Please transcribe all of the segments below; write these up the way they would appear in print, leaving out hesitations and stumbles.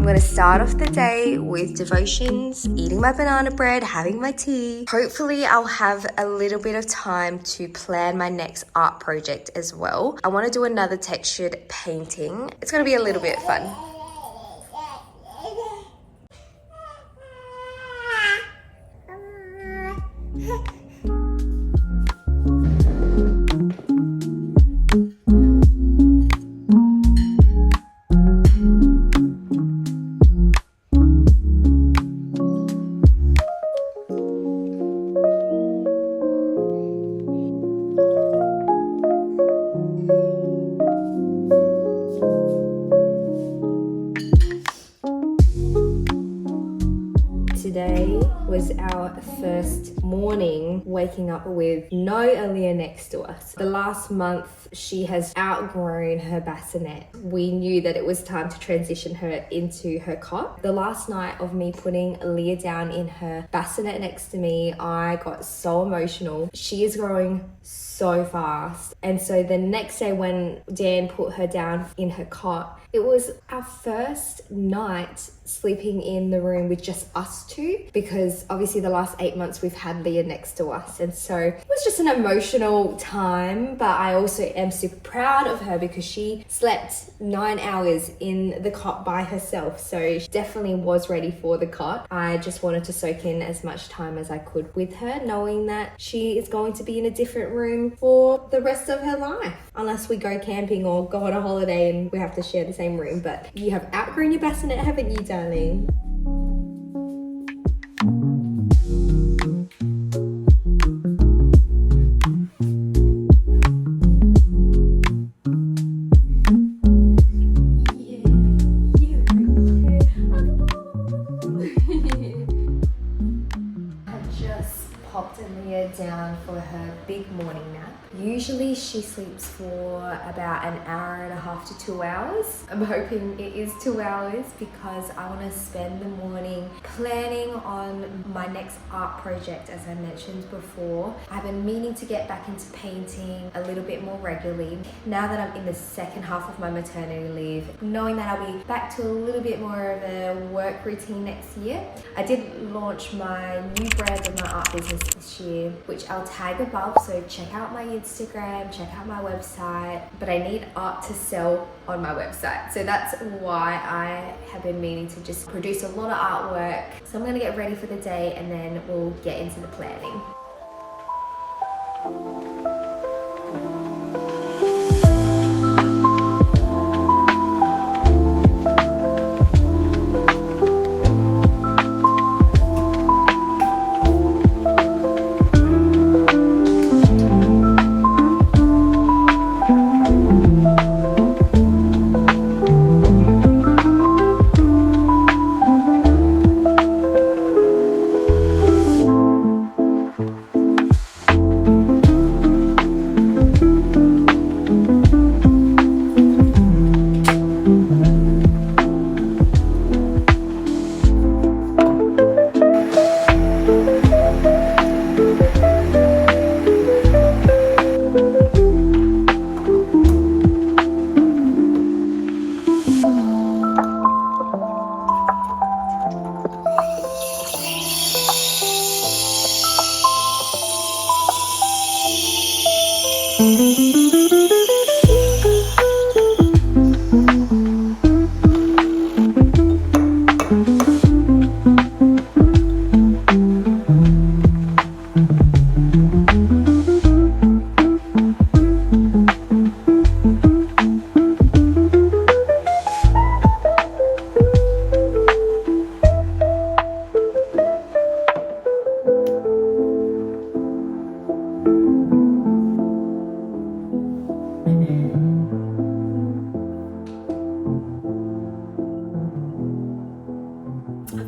I'm gonna start off the day with devotions, eating my banana bread, having my tea. Hopefully I'll have a little bit of time to plan my next art project as well. I want to do another textured painting. It's gonna be a little bit fun. Today was our first morning waking up with no Aaliyah next to us. The last month she has outgrown her bassinet. We knew that it was time to transition her into her cot. The last night of me putting Aaliyah down in her bassinet next to me, I got so emotional. She is growing so fast. And so the next day when Dan put her down in her cot, it was our first night sleeping in the room with just us two, because obviously the last 8 months we've had Leah next to us. And so it was just an emotional time, but I also am super proud of her because she slept 9 hours in the cot by herself. So she definitely was ready for the cot. I just wanted to soak in as much time as I could with her, knowing that she is going to be in a different room for the rest of her life, unless we go camping or go on a holiday and we have to share the same room. But you have outgrown your bassinet, haven't you, darling? Popped Aaliyah down for her big morning nap. Usually she sleeps for about an hour and a half to 2 hours. I'm hoping it is 2 hours because I want to spend the morning planning on my next art project. As I mentioned before, I've been meaning to get back into painting a little bit more regularly. Now that I'm in the second half of my maternity leave, knowing that I'll be back to a little bit more of a work routine next year, I did launch my new brand of my art business this year, which I'll tag above, so check out my Instagram, check out my website. But I need art to sell on my website, so that's why I have been meaning to just produce a lot of artwork. So I'm gonna get ready for the day and then we'll get into the planning.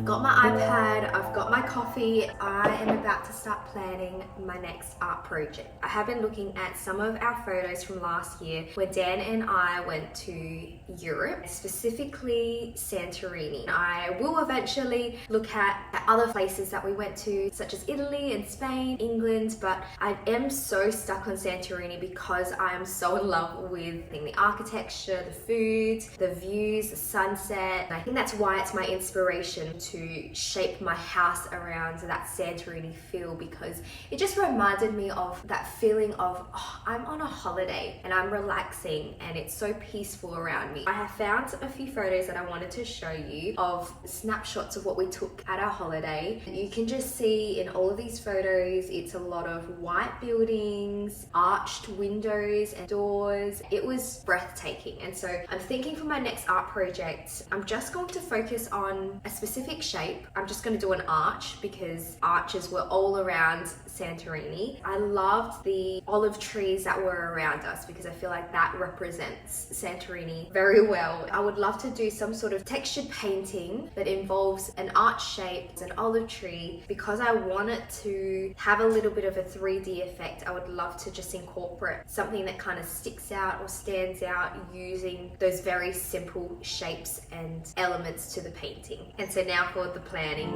I've got my iPad, I've got my coffee. I am about to start planning my next art project. I have been looking at some of our photos from last year where Dan and I went to Europe, specifically Santorini. I will eventually look at other places that we went to, such as Italy and Spain, England, but I am so stuck on Santorini because I am so in love with the architecture, the food, the views, the sunset. And I think that's why it's my inspiration to shape my house around that Santorini feel, because it just reminded me of that feeling of, oh, I'm on a holiday and I'm relaxing and it's so peaceful around me. I have found a few photos that I wanted to show you of snapshots of what we took at our holiday. You can just see in all of these photos, it's a lot of white buildings, arched windows and doors. It was breathtaking. And so I'm thinking for my next art project, I'm just going to focus on a specific shape. I'm just going to do an arch because arches were all around Santorini. I loved the olive trees that were around us because I feel like that represents Santorini very well. I would love to do some sort of textured painting that involves an arch shape, an olive tree, because I want it to have a little bit of a 3D effect. I would love to just incorporate something that kind of sticks out or stands out using those very simple shapes and elements to the painting. And so now for the planning.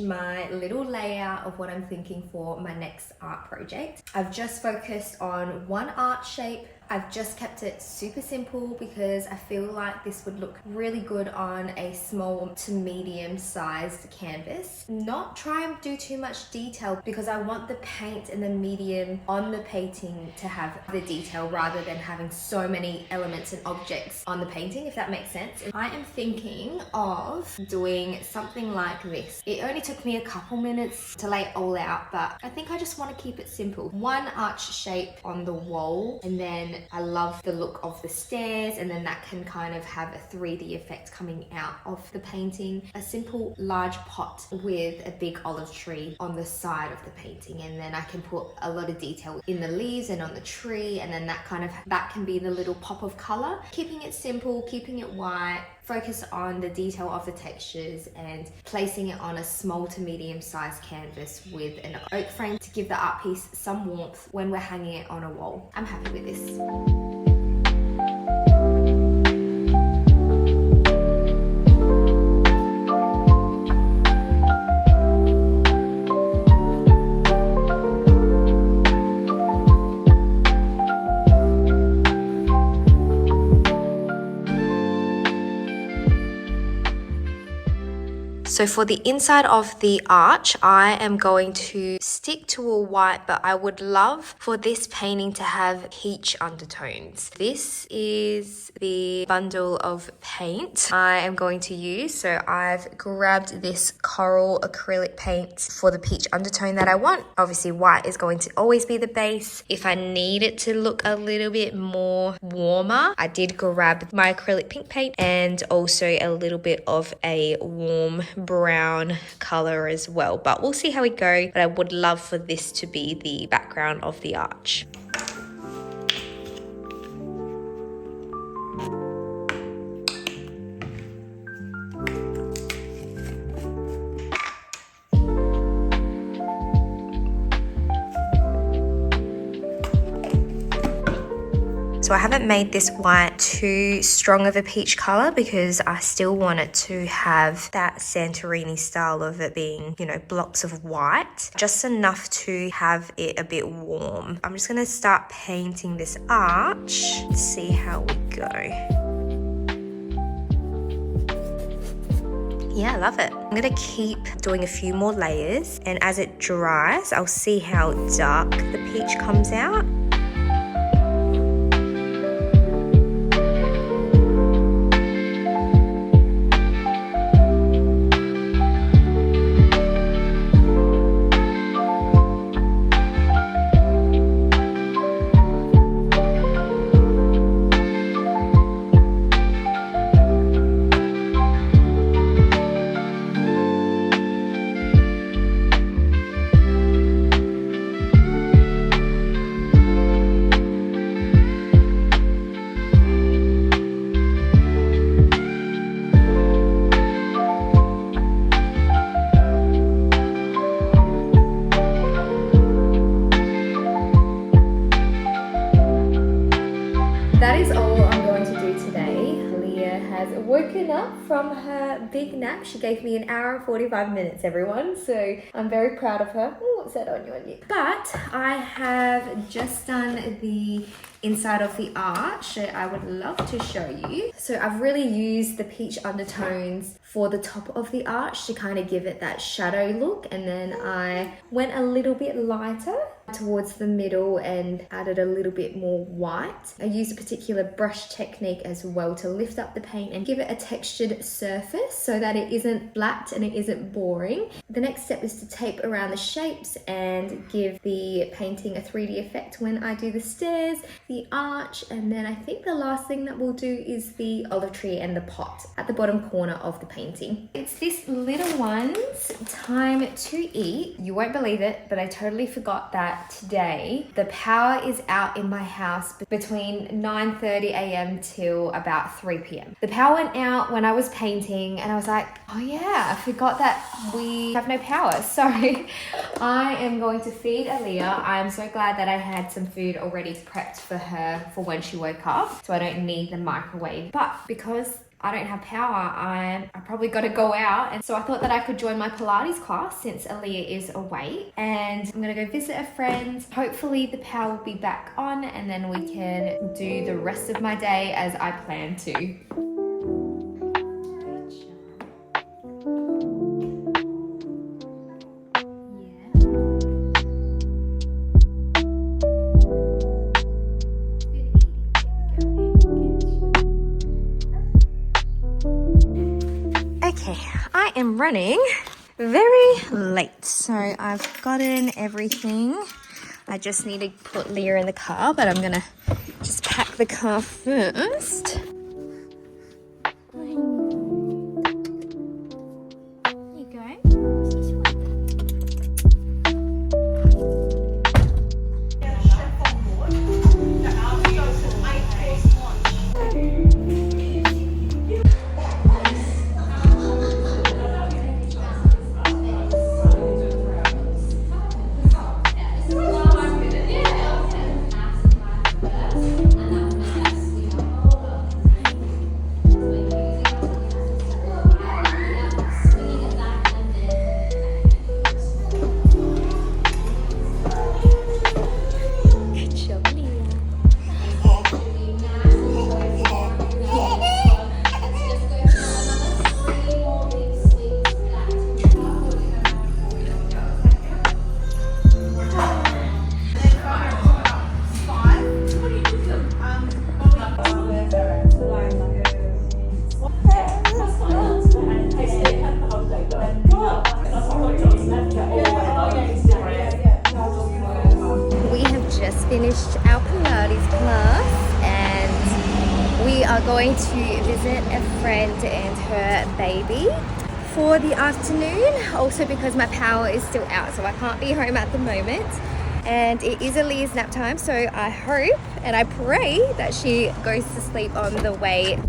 My little layout of what I'm thinking for my next art project. I've just focused on one art shape. I've just kept it super simple because I feel like this would look really good on a small to medium sized canvas. Not try and do too much detail because I want the paint and the medium on the painting to have the detail rather than having so many elements and objects on the painting, if that makes sense. I am thinking of doing something like this. It only took me a couple minutes to lay it all out, but I think I just want to keep it simple. One arch shape on the wall, and then I love the look of the stairs, and then that can kind of have a 3D effect coming out of the painting. A simple large pot with a big olive tree on the side of the painting, and then I can put a lot of detail in the leaves and on the tree, and then that can be the little pop of color. Keeping it simple, keeping it white, focus on the detail of the textures and placing it on a small to medium sized canvas with an oak frame to give the art piece some warmth when we're hanging it on a wall. I'm happy with this. So for the inside of the arch, I am going to stick to a white, but I would love for this painting to have peach undertones. This is the bundle of paint I am going to use. So I've grabbed this coral acrylic paint for the peach undertone that I want. Obviously white is going to always be the base. If I need it to look a little bit more warmer, I did grab my acrylic pink paint and also a little bit of a warm brown color as well, but we'll see how we go. But I would love for this to be the background of the arch. So I haven't made this white too strong of a peach color because I still want it to have that Santorini style of it being, you know, blocks of white. Just enough to have it a bit warm. I'm just going to start painting this arch. See how we go. Yeah, I love it. I'm gonna keep doing a few more layers, and as it dries, I'll see how dark the peach comes out. woken up from her big nap. She gave me an hour and 45 minutes, everyone. So I'm very proud of her. Oh, what's that on your lip? But I have just done the inside of the arch that I would love to show you. So I've really used the peach undertones for the top of the arch to kind of give it that shadow look, and then I went a little bit lighter towards the middle and added a little bit more white. I used a particular brush technique as well to lift up the paint and give it a textured surface so that it isn't flat and it isn't boring. The next step is to tape around the shapes and give the painting a 3D effect when I do the stairs, the arch, and then I think the last thing that we'll do is the olive tree and the pot at the bottom corner of the painting. It's this little one's time to eat. You won't believe it, but I totally forgot that today the power is out in my house between 9:30 a.m. till about 3 p.m. The power went out when I was painting and I was like, oh yeah, I forgot that we have no power. So I am going to feed Aaliyah. I am so glad that I had some food already prepped for her for when she woke up, so I don't need the microwave. But because I don't have power, I probably got to go out, and so I thought that I could join my Pilates class since Aaliyah is awake, and I'm gonna go visit a friend. Hopefully the power will be back on and then we can do the rest of my day as I plan to. Okay, I am running very late, so I've gotten everything. I just need to put Leah in the car, but I'm gonna just pack the car first. There you go. Finished our Pilates class and we are going to visit a friend and her baby for the afternoon, also because my power is still out, so I can't be home at the moment, and it is Aaliyah's nap time, so I hope and I pray that she goes to sleep on the way.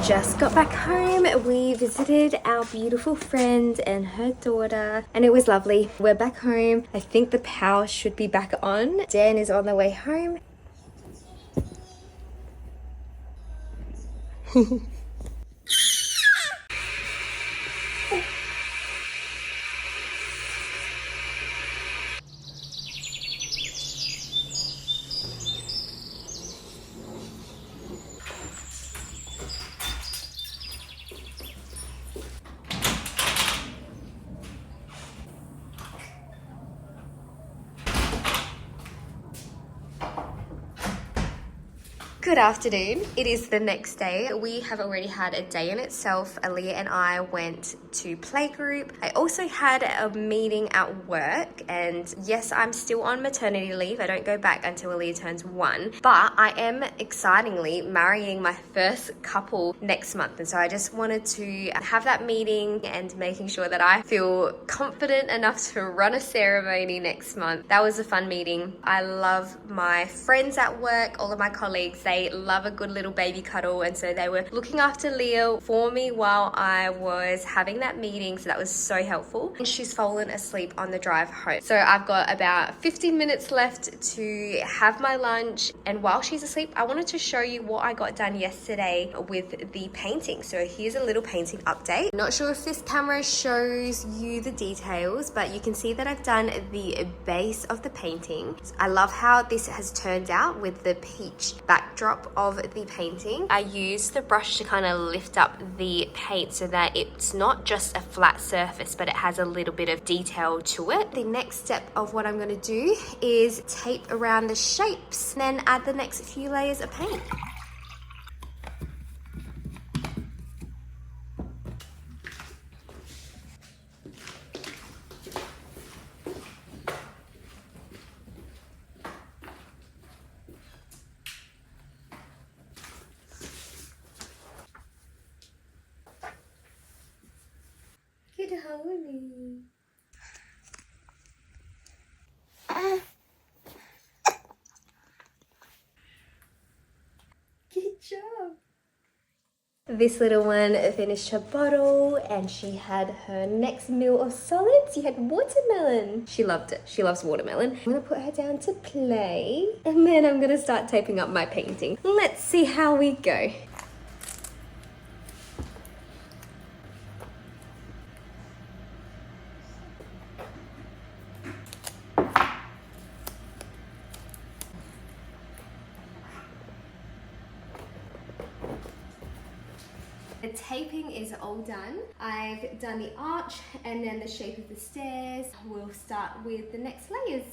Just got back home. We visited our beautiful friend and her daughter, and it was lovely. We're back home. I think the power should be back on. Dan is on the way home. Good afternoon. It is the next day. We have already had a day in itself. Aaliyah and I went to playgroup. I also had a meeting at work, and yes, I'm still on maternity leave. I don't go back until Aaliyah turns 1, but I am excitingly marrying my first couple next month, and so I just wanted to have that meeting and making sure that I feel confident enough to run a ceremony next month. That was a fun meeting. I love my friends at work, all of my colleagues. They love a good little baby cuddle, and so they were looking after Leo for me while I was having that meeting, so that was so helpful. And she's fallen asleep on the drive home, so I've got about 15 minutes left to have my lunch, and while she's asleep I wanted to show you what I got done yesterday with the painting. So here's a little painting update. Not sure if this camera shows you the details, but you can see that I've done the base of the painting. I love how this has turned out with the peach backdrop of the painting. I used the brush to kind of lift up the paint so that it's not just a flat surface, but it has a little bit of detail to it. The next step of what I'm going to do is tape around the shapes and then add the next few layers of paint. Good honey. Good job. This little one finished her bottle and she had her next meal of solids. She had watermelon. She loved it. She loves watermelon. I'm gonna put her down to play and then I'm gonna start taping up my painting. Let's see how we go. The taping is all done. I've done the arch and then the shape of the stairs. We'll start with the next layers.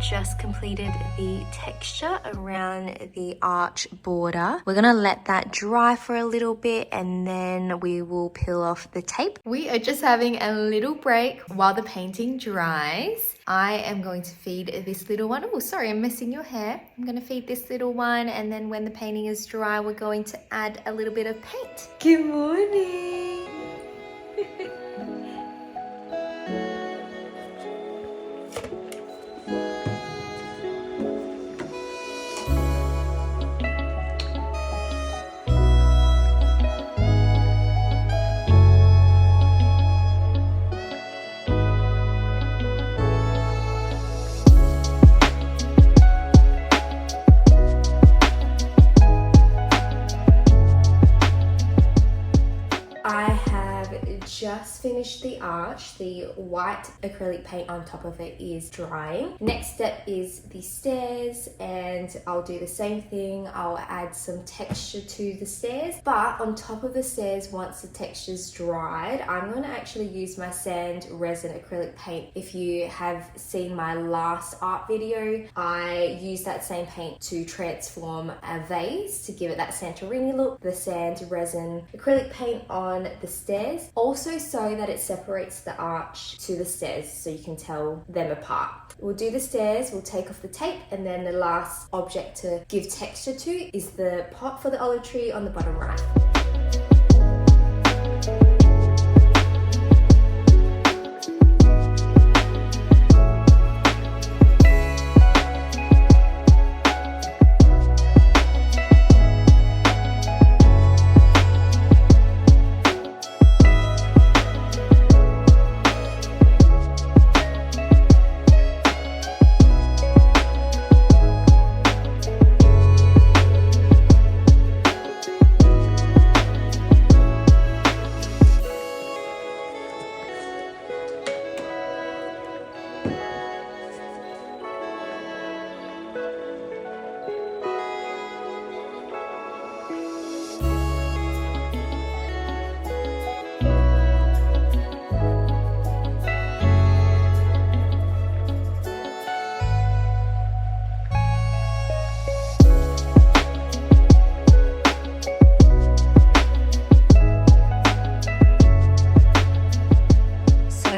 Just completed the texture around the arch border. We're gonna let that dry for a little bit and then we will peel off the tape. We are just having a little break while the painting dries. I am going to feed this little one. Oh, sorry, I'm messing your hair. I'm gonna feed this little one and then when the painting is dry, we're going to add a little bit of paint. Good morning. just finished the arch. The white acrylic paint on top of it is drying. Next step is the stairs, and I'll do the same thing. I'll add some texture to the stairs, but on top of the stairs, once the texture's dried, I'm going to actually use my sand resin acrylic paint. If you have seen my last art video, I used that same paint to transform a vase to give it that Santorini look. The sand resin acrylic paint on the stairs, also so that it separates the arch to the stairs so you can tell them apart. We'll do the stairs, we'll take off the tape, and then the last object to give texture to is the pot for the olive tree on the bottom right.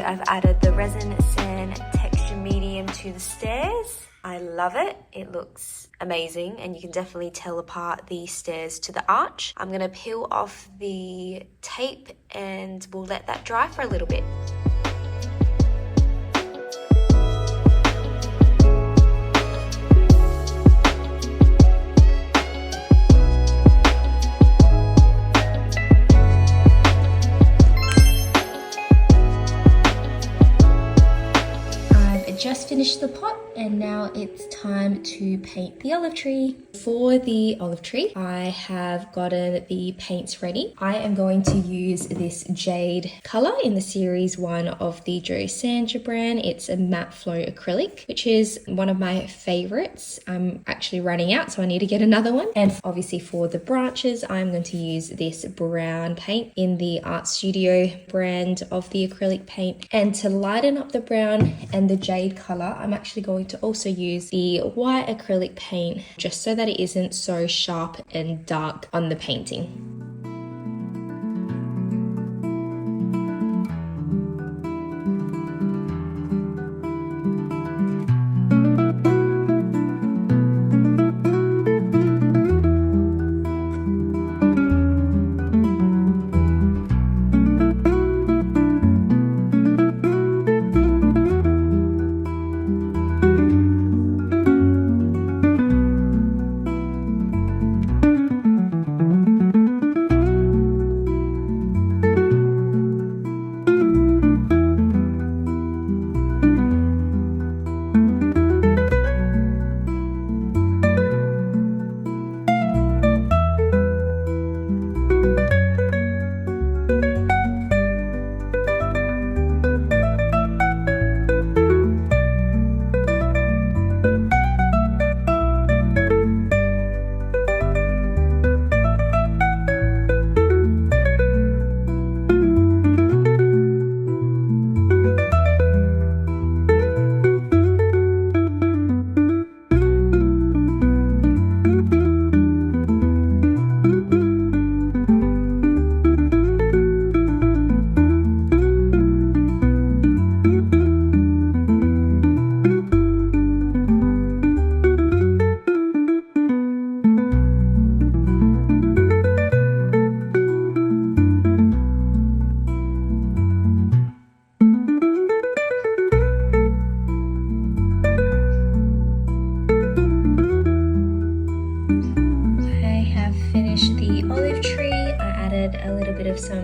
I've added the resin sand texture medium to the stairs. I love it. It looks amazing, and you can definitely tell apart the stairs to the arch. I'm gonna peel off the tape and we'll let that dry for a little bit. Just finished the pot, and now it's time to paint the olive tree. For the olive tree, I have gotten the paints ready. I am going to use this jade color in the series 1 of the Joe Sandra brand. It's a matte flow acrylic, which is one of my favorites. I'm actually running out, so I need to get another one. And obviously for the branches, I'm going to use this brown paint in the Art Studio brand of the acrylic paint. And to lighten up the brown and the jade color, I'm actually going to also use the white acrylic paint just so that it isn't so sharp and dark on the painting.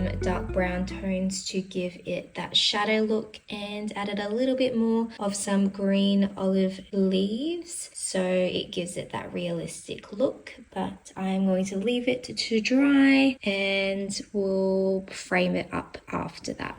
some dark brown tones to give it that shadow look, and added a little bit more of some green olive leaves so it gives it that realistic look. But I'm going to leave it to dry and we'll frame it up after that.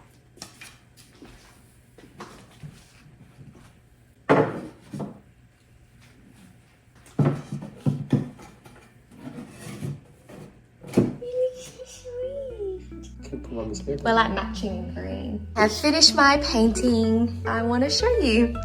Well, at matching green. I've finished my painting. I want to show you.